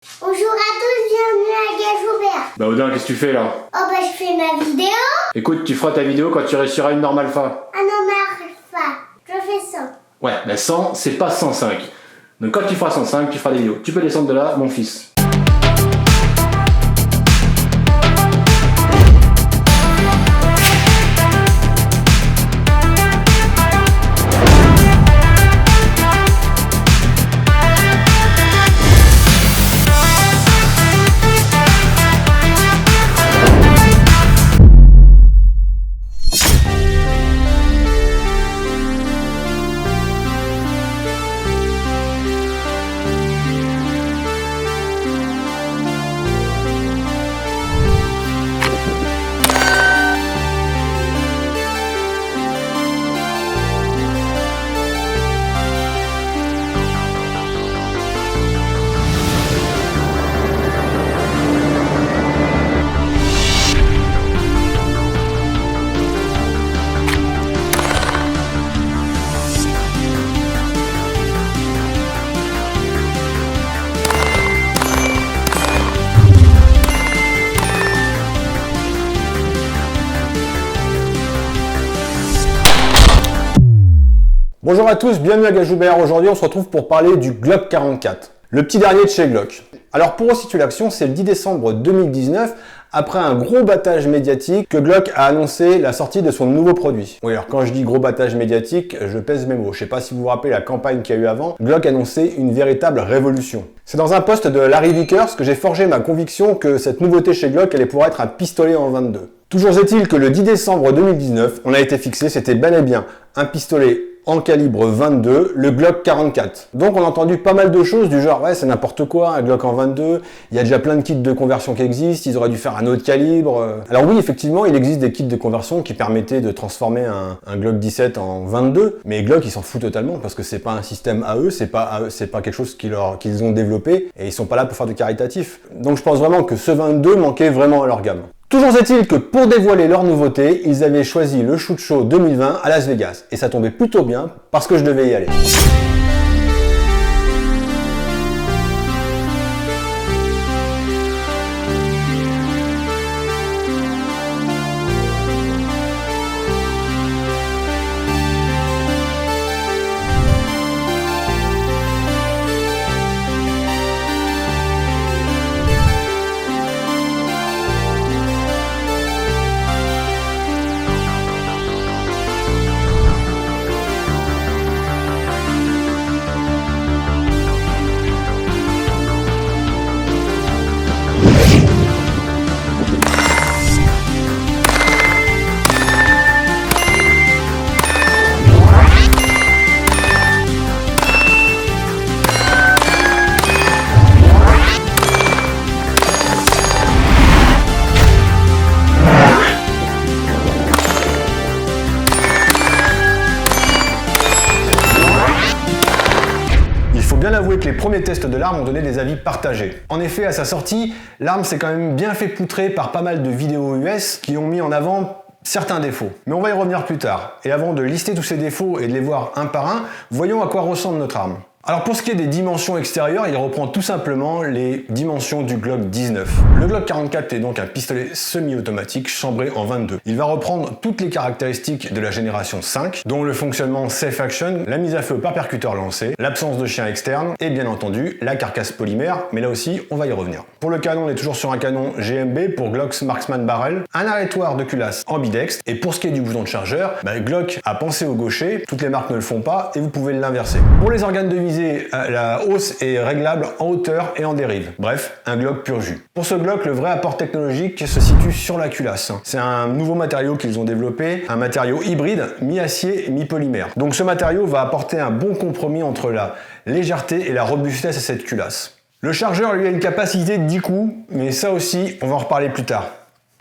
Bonjour à tous, bienvenue à Gajoubert. Bah Odin, qu'est-ce que tu fais là? Oh bah je fais ma vidéo. Écoute, tu feras ta vidéo quand tu réussiras une norme alpha. Ah non, mais alpha, je fais 100. Ouais, mais 100, c'est pas 105. Donc quand tu feras 105, tu feras des vidéos. Tu peux descendre de là, mon fils. Bonjour à tous, bienvenue à Gajoubert. Aujourd'hui, on se retrouve pour parler du Glock 44, le petit dernier de chez Glock. Alors pour resituer l'action, c'est le 10 décembre 2019, après un gros battage médiatique, que Glock a annoncé la sortie de son nouveau produit. Oui, alors quand je dis gros battage médiatique, je pèse mes mots. Je sais pas si vous vous rappelez la campagne qu'il y a eu avant, Glock annonçait une véritable révolution. C'est dans un post de Larry Vickers que j'ai forgé ma conviction que cette nouveauté chez Glock allait pouvoir être un pistolet en 22. Toujours est-il que le 10 décembre 2019, on a été fixé, c'était bel et bien un pistolet en calibre 22, le Glock 44. Donc on a entendu pas mal de choses du genre ouais c'est n'importe quoi, un Glock en 22, il y a déjà plein de kits de conversion qui existent, ils auraient dû faire un autre calibre. Alors oui effectivement il existe des kits de conversion qui permettaient de transformer un Glock 17 en 22, mais Glock ils s'en foutent totalement parce que c'est pas un système à eux, c'est pas quelque chose qu'ils ont développé et ils sont pas là pour faire du caritatif. Donc je pense vraiment que ce 22 manquait vraiment à leur gamme. Toujours est-il que pour dévoiler leur nouveauté, ils avaient choisi le Shoot Show 2020 à Las Vegas. Et ça tombait plutôt bien parce que je devais y aller. Bien avouer que les premiers tests de l'arme ont donné des avis partagés. En effet, à sa sortie, l'arme s'est quand même bien fait poutrer par pas mal de vidéos US qui ont mis en avant certains défauts. Mais on va y revenir plus tard. Et avant de lister tous ces défauts et de les voir un par un, voyons à quoi ressemble notre arme. Alors pour ce qui est des dimensions extérieures, il reprend tout simplement les dimensions du Glock 19. Le Glock 44 est donc un pistolet semi-automatique chambré en 22. Il va reprendre toutes les caractéristiques de la génération 5, dont le fonctionnement Safe Action, la mise à feu par percuteur lancé, l'absence de chien externe et bien entendu la carcasse polymère, mais là aussi on va y revenir. Pour le canon, on est toujours sur un canon GMB pour Glock's Marksman Barrel, un arrêtoir de culasse ambidextre et pour ce qui est du bouton de chargeur, Glock a pensé au gaucher, toutes les marques ne le font pas et vous pouvez l'inverser. Pour les organes de visée, la hausse est réglable en hauteur et en dérive. Bref, un Glock pur jus. Pour ce Glock, le vrai apport technologique se situe sur la culasse. C'est un nouveau matériau qu'ils ont développé, un matériau hybride, mi-acier et mi-polymère. Donc ce matériau va apporter un bon compromis entre la légèreté et la robustesse à cette culasse. Le chargeur lui a une capacité de 10 coups, mais ça aussi, on va en reparler plus tard.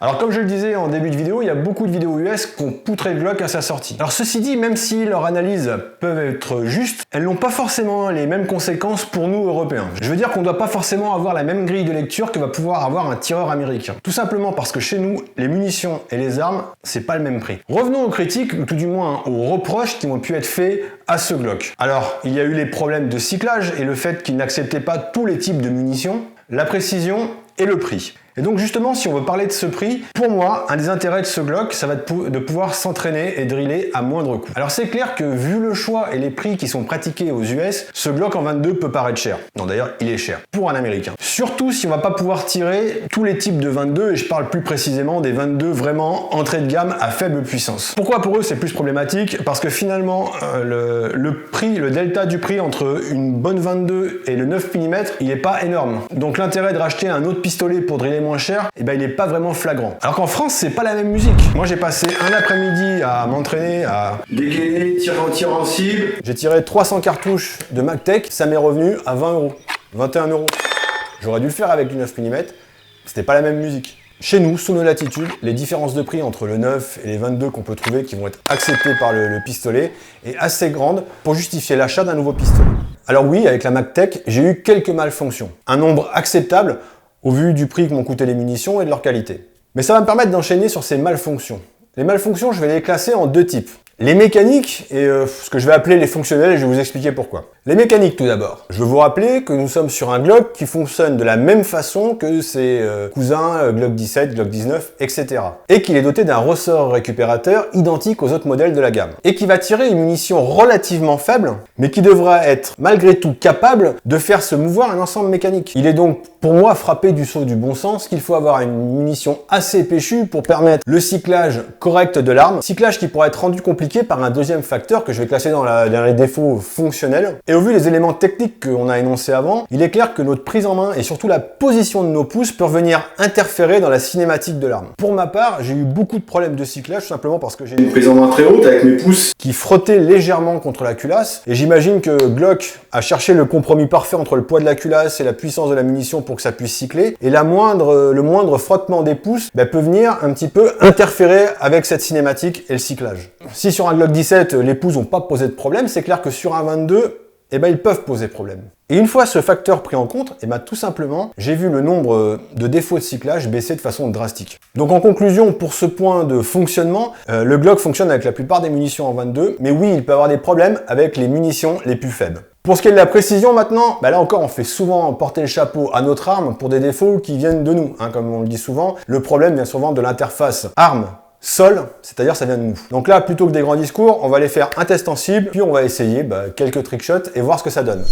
Alors comme je le disais en début de vidéo, il y a beaucoup de vidéos US qui ont poutré le Glock à sa sortie. Alors ceci dit, même si leurs analyses peuvent être justes, elles n'ont pas forcément les mêmes conséquences pour nous Européens. Je veux dire qu'on ne doit pas forcément avoir la même grille de lecture que va pouvoir avoir un tireur américain. Tout simplement parce que chez nous, les munitions et les armes, c'est pas le même prix. Revenons aux critiques, ou tout du moins aux reproches qui ont pu être faits à ce Glock. Alors, il y a eu les problèmes de cyclage et le fait qu'il n'acceptait pas tous les types de munitions. la précision et le prix. Et donc justement, si on veut parler de ce prix, pour moi, un des intérêts de ce Glock, ça va être de pouvoir s'entraîner et driller à moindre coût. Alors c'est clair que vu le choix et les prix qui sont pratiqués aux US, ce Glock en 22 peut paraître cher. Non d'ailleurs, il est cher pour un Américain. Surtout si on va pas pouvoir tirer tous les types de 22, et je parle plus précisément des 22 vraiment entrée de gamme à faible puissance. Pourquoi pour eux c'est plus problématique? Parce que finalement, le delta du prix entre une bonne 22 et le 9 mm, il est pas énorme. Donc l'intérêt de racheter un autre pistolet pour driller moins cher, eh ben, il n'est pas vraiment flagrant. Alors qu'en France, c'est pas la même musique. Moi, j'ai passé un après-midi à m'entraîner, à dégainer, tirer en tir en cible. J'ai tiré 300 cartouches de MagTech, ça m'est revenu à 20 €, 21 €. J'aurais dû le faire avec du 9 mm, c'était pas la même musique. Chez nous, sous nos latitudes, les différences de prix entre le 9 et les 22 qu'on peut trouver, qui vont être acceptés par le pistolet, est assez grande pour justifier l'achat d'un nouveau pistolet. Alors oui, avec la MagTech, j'ai eu quelques malfonctions. Un nombre acceptable au vu du prix que m'ont coûté les munitions et de leur qualité. Mais ça va me permettre d'enchaîner sur ces malfonctions. Les malfonctions, je vais les classer en deux types. Les mécaniques et ce que je vais appeler les fonctionnels, et je vais vous expliquer pourquoi. Les mécaniques tout d'abord. Je veux vous rappeler que nous sommes sur un Glock qui fonctionne de la même façon que ses cousins Glock 17, Glock 19, etc. Et qu'il est doté d'un ressort récupérateur identique aux autres modèles de la gamme. Et qui va tirer une munition relativement faible, mais qui devra être malgré tout capable de faire se mouvoir un ensemble mécanique. Il est donc pour moi frappé du sceau du bon sens qu'il faut avoir une munition assez péchue pour permettre le cyclage correct de l'arme. Cyclage qui pourra être rendu compliqué par un deuxième facteur que je vais classer dans les défauts fonctionnels. Et au vu des éléments techniques qu'on a énoncés avant, il est clair que notre prise en main et surtout la position de nos pouces peuvent venir interférer dans la cinématique de l'arme. Pour ma part, j'ai eu beaucoup de problèmes de cyclage tout simplement parce que j'ai une prise en main très haute avec mes pouces qui frottaient légèrement contre la culasse. Et j'imagine que Glock a cherché le compromis parfait entre le poids de la culasse et la puissance de la munition pour que ça puisse cycler. Et le moindre frottement des pouces peut venir un petit peu interférer avec cette cinématique et le cyclage. Si sur un Glock 17, les pouces n'ont pas posé de problème, c'est clair que sur un 22, ils peuvent poser problème. Et une fois ce facteur pris en compte, tout simplement, j'ai vu le nombre de défauts de cyclage baisser de façon drastique. Donc en conclusion, pour ce point de fonctionnement, le Glock fonctionne avec la plupart des munitions en 22, mais oui, il peut avoir des problèmes avec les munitions les plus faibles. Pour ce qui est de la précision maintenant, là encore on fait souvent porter le chapeau à notre arme pour des défauts qui viennent de nous. Comme on le dit souvent, le problème vient souvent de l'interface arme-sol, c'est-à-dire ça vient de nous. Donc là, plutôt que des grands discours, on va aller faire un test en cible, puis on va essayer quelques trickshots et voir ce que ça donne.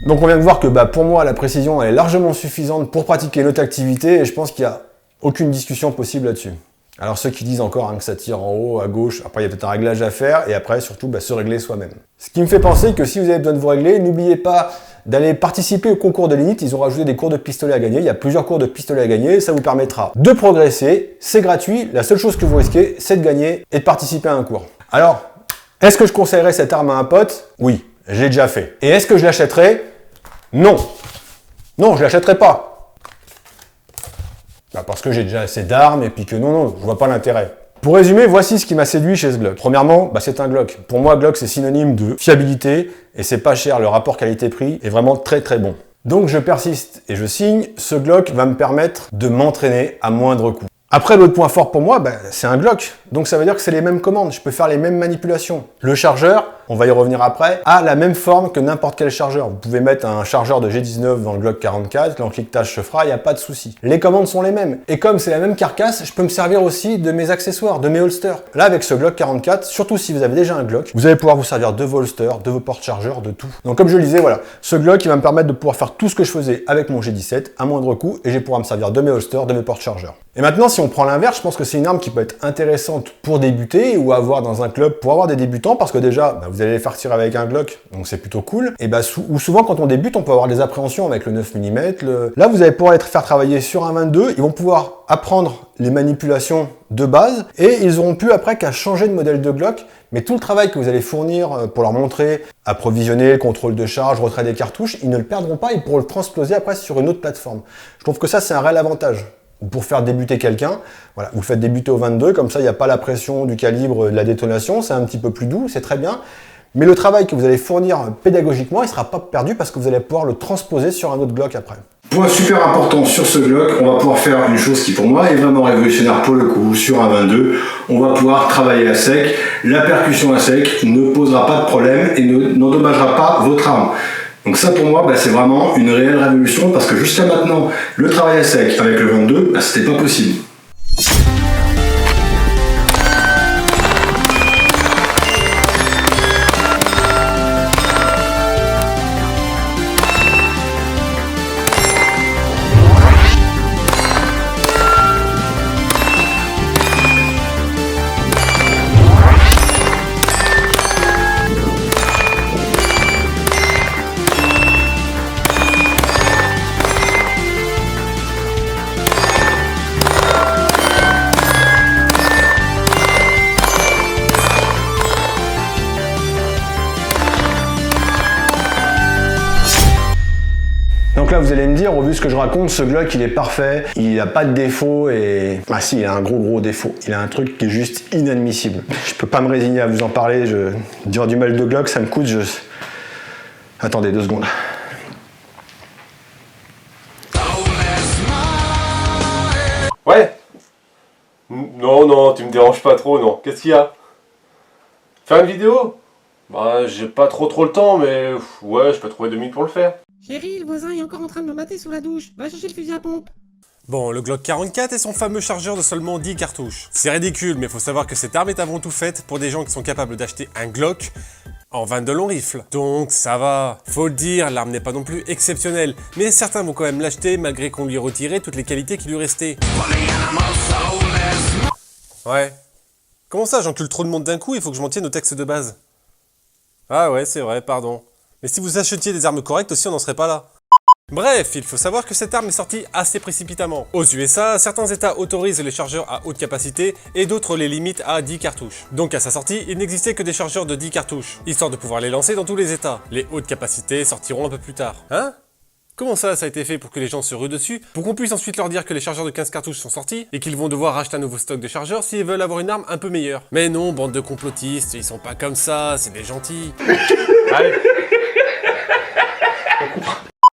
Donc on vient de voir que pour moi la précision elle est largement suffisante pour pratiquer notre activité et je pense qu'il n'y a aucune discussion possible là-dessus. Alors ceux qui disent encore que ça tire en haut, à gauche, après il y a peut-être un réglage à faire et après surtout se régler soi-même. Ce qui me fait penser que si vous avez besoin de vous régler, n'oubliez pas d'aller participer au concours de l'INIT, ils ont rajouté des cours de pistolet à gagner, il y a plusieurs cours de pistolet à gagner, ça vous permettra de progresser, c'est gratuit, la seule chose que vous risquez c'est de gagner et de participer à un cours. Alors, est-ce que je conseillerais cette arme à un pote? Oui, je l'ai déjà fait. Et est-ce que je l'achèterais? Non. Non, je l'achèterai pas. Parce que j'ai déjà assez d'armes et puis que non, je vois pas l'intérêt. Pour résumer, voici ce qui m'a séduit chez ce Glock. Premièrement, c'est un Glock. Pour moi, Glock, c'est synonyme de fiabilité et c'est pas cher. Le rapport qualité-prix est vraiment très très bon. Donc je persiste et je signe. Ce Glock va me permettre de m'entraîner à moindre coût. Après, l'autre point fort pour moi, c'est un Glock. Donc ça veut dire que c'est les mêmes commandes, je peux faire les mêmes manipulations. Le chargeur, on va y revenir après, a la même forme que n'importe quel chargeur. Vous pouvez mettre un chargeur de G19 dans le Glock 44, l'encliquetage se fera, il n'y a pas de souci. Les commandes sont les mêmes. Et comme c'est la même carcasse, je peux me servir aussi de mes accessoires, de mes holsters. Là, avec ce Glock 44, surtout si vous avez déjà un Glock, vous allez pouvoir vous servir de vos holsters, de vos porte-chargeurs, de tout. Donc comme je le disais, voilà, ce Glock, il va me permettre de pouvoir faire tout ce que je faisais avec mon G17 à moindre coût, et je vais pouvoir me servir de mes holsters, de mes porte-chargeurs. Et maintenant, si on prend l'inverse, je pense que c'est une arme qui peut être intéressante pour débuter ou avoir dans un club pour avoir des débutants, parce que déjà, vous allez les faire tirer avec un Glock, donc c'est plutôt cool. Et ou souvent, quand on débute, on peut avoir des appréhensions avec le 9 mm. Là, vous allez pouvoir les faire travailler sur un 22, ils vont pouvoir apprendre les manipulations de base, et ils auront plus après qu'à changer de modèle de Glock, mais tout le travail que vous allez fournir pour leur montrer, approvisionner, contrôle de charge, retrait des cartouches, ils ne le perdront pas, ils pourront le transposer après sur une autre plateforme. Je trouve que ça, c'est un réel avantage. Pour faire débuter quelqu'un, voilà, vous le faites débuter au 22, comme ça il n'y a pas la pression du calibre de la détonation, c'est un petit peu plus doux, c'est très bien. Mais le travail que vous allez fournir pédagogiquement, il ne sera pas perdu parce que vous allez pouvoir le transposer sur un autre Glock après. Point super important sur ce Glock, on va pouvoir faire une chose qui pour moi est vraiment révolutionnaire pour le coup, sur un 22, on va pouvoir travailler à sec, la percussion à sec ne posera pas de problème et n'endommagera pas votre arme. Donc ça pour moi, c'est vraiment une réelle révolution parce que jusqu'à maintenant, le travail à sec avec le 22, c'était pas possible. Donc là, vous allez me dire, au vu de ce que je raconte, ce Glock, il est parfait, il n'a pas de défaut et... Ah si, il a un gros défaut. Il a un truc qui est juste inadmissible. Je peux pas me résigner à vous en parler, dire du mal de Glock, ça me coûte, Attendez 2 secondes. Ouais. Non, tu me déranges pas trop, non. Qu'est-ce qu'il y a? Faire une vidéo? J'ai pas trop le temps, mais ouais, je peux trouver 2 minutes pour le faire. Chérie, le voisin est encore en train de me mater sous la douche. Va chercher le fusil à pompe. Bon, le Glock 44 est son fameux chargeur de seulement 10 cartouches. C'est ridicule, mais faut savoir que cette arme est avant tout faite pour des gens qui sont capables d'acheter un Glock en 22 long rifle. Donc ça va. Faut le dire, l'arme n'est pas non plus exceptionnelle, mais certains vont quand même l'acheter malgré qu'on lui ait retiré toutes les qualités qui lui restaient. Ouais. Comment ça, j'encule trop de monde d'un coup, il faut que je m'en tienne au texte de base? Ah ouais, c'est vrai, pardon. Mais si vous achetiez des armes correctes aussi, on n'en serait pas là. Bref, il faut savoir que cette arme est sortie assez précipitamment. Aux USA, certains états autorisent les chargeurs à haute capacité et d'autres les limitent à 10 cartouches. Donc à sa sortie, il n'existait que des chargeurs de 10 cartouches, histoire de pouvoir les lancer dans tous les états. Les hautes capacités sortiront un peu plus tard. Hein? Comment ça a été fait pour que les gens se ruent dessus, pour qu'on puisse ensuite leur dire que les chargeurs de 15 cartouches sont sortis, et qu'ils vont devoir acheter un nouveau stock de chargeurs s'ils veulent avoir une arme un peu meilleure. Mais non, bande de complotistes, ils sont pas comme ça, c'est des gentils. Allez.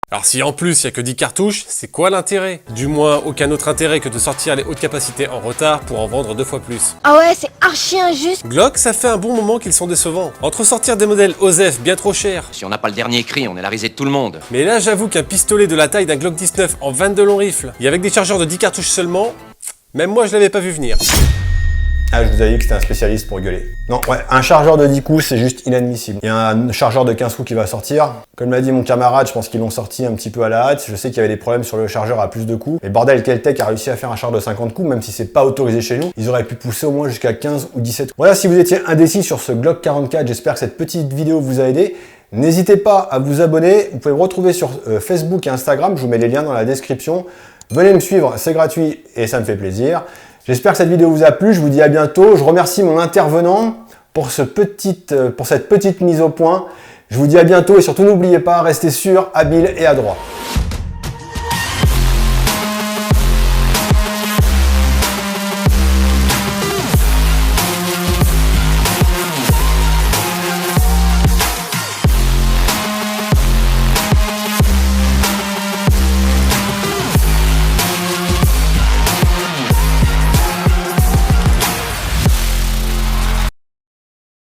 Alors si en plus il y a que 10 cartouches, c'est quoi l'intérêt? Du moins aucun autre intérêt que de sortir les hautes capacités en retard pour en vendre 2 fois plus. Ah ouais, c'est archi injuste. Glock, ça fait un bon moment qu'ils sont décevants. Entre sortir des modèles OSEF bien trop chers. Si on n'a pas le dernier cri, on est la risée de tout le monde. Mais là j'avoue qu'un pistolet de la taille d'un Glock 19 en 22 long rifle, et avec des chargeurs de 10 cartouches seulement, même moi je l'avais pas vu venir. Ah, je vous avais dit que c'était un spécialiste pour gueuler. Non, ouais, un chargeur de 10 coups, c'est juste inadmissible. Il y a un chargeur de 15 coups qui va sortir. Comme l'a dit mon camarade, je pense qu'ils l'ont sorti un petit peu à la hâte. Je sais qu'il y avait des problèmes sur le chargeur à plus de coups. Mais bordel, Keltec a réussi à faire un chargeur de 50 coups, même si c'est pas autorisé chez nous. Ils auraient pu pousser au moins jusqu'à 15 ou 17 coups. Voilà, si vous étiez indécis sur ce Glock 44, j'espère que cette petite vidéo vous a aidé. N'hésitez pas à vous abonner. Vous pouvez me retrouver sur Facebook et Instagram. Je vous mets les liens dans la description. Venez me suivre, c'est gratuit et ça me fait plaisir. J'espère que cette vidéo vous a plu, je vous dis à bientôt. Je remercie mon intervenant pour cette petite mise au point. Je vous dis à bientôt et surtout n'oubliez pas, restez sûr, habile et adroit.